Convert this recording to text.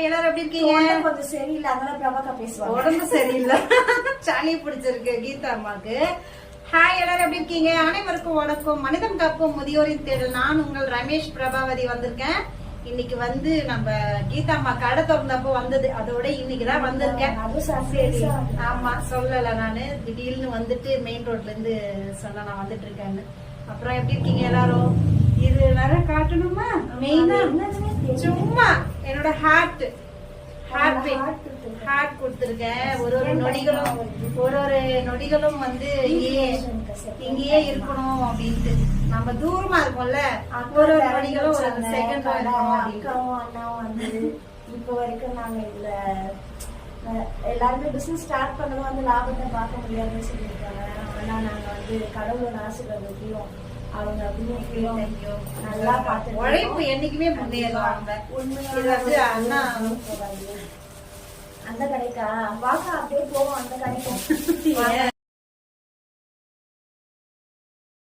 எல்லாரும் எப்படி இருக்கீங்க? கொஞ்சம் சரியில்லை, அதனால பிரபாகா பேசுவாங்க. உடம்பு சரியில்லை, சளி பிடிச்சிருக்கு கீதா அம்மாக்கு. ஹாய், எல்லாரும் எப்படி இருக்கீங்க? அனைவருக்கும் வணக்கம். மனிதம் காக்கும் முதியோரின் தேடல். நான் உங்கள் ரமேஷ் பிரபாவதி வந்திருக்கேன். இன்னைக்கு வந்து நம்ம கீதா அம்மா கடை திறந்தப்போ வந்தது, அதோட இன்னைக்குதான் வந்திருக்கேன். சரி, ஆமா சொல்லல, நானு திடீர்னு வந்துட்டு மெயின் ரோட்ல இருந்து சொன்ன நான் வந்துட்டு இருக்கேன்னு. அப்புறம் எப்படி இருக்கீங்க எல்லாரும்? இது நிறைய காட்டணுமா? மெயினா சும்மா என்னோட ஹார்ட் கொடுத்திருக்கேன். ஒரு நொடிகளும் வந்து இங்கேயே இருக்கணும் அப்படின்ட்டு. நம்ம தூரமா இருக்கோம்ல, ஒரு நொடிகளும் ஒரு செகண்ட் அண்ணாவும் வந்து இப்ப வரைக்கும் நாங்க இதுல எல்லாருமே பிசினஸ் ஸ்டார்ட் பண்ணதும் வந்து லாபத்தை பார்க்க முடியாதுன்னு சொல்லியிருக்காங்க. ஆனா நாங்க வந்து கடவுளோட ஆசீர்வாதத்தையும் அவங்க நல்லா பார்த்து உழைப்பு என்னைக்குமே முன்னேறுவாங்க. அண்ணா அந்த கடைக்கா வாக்கா அப்படியே போவோம், அந்த கடைக்கும்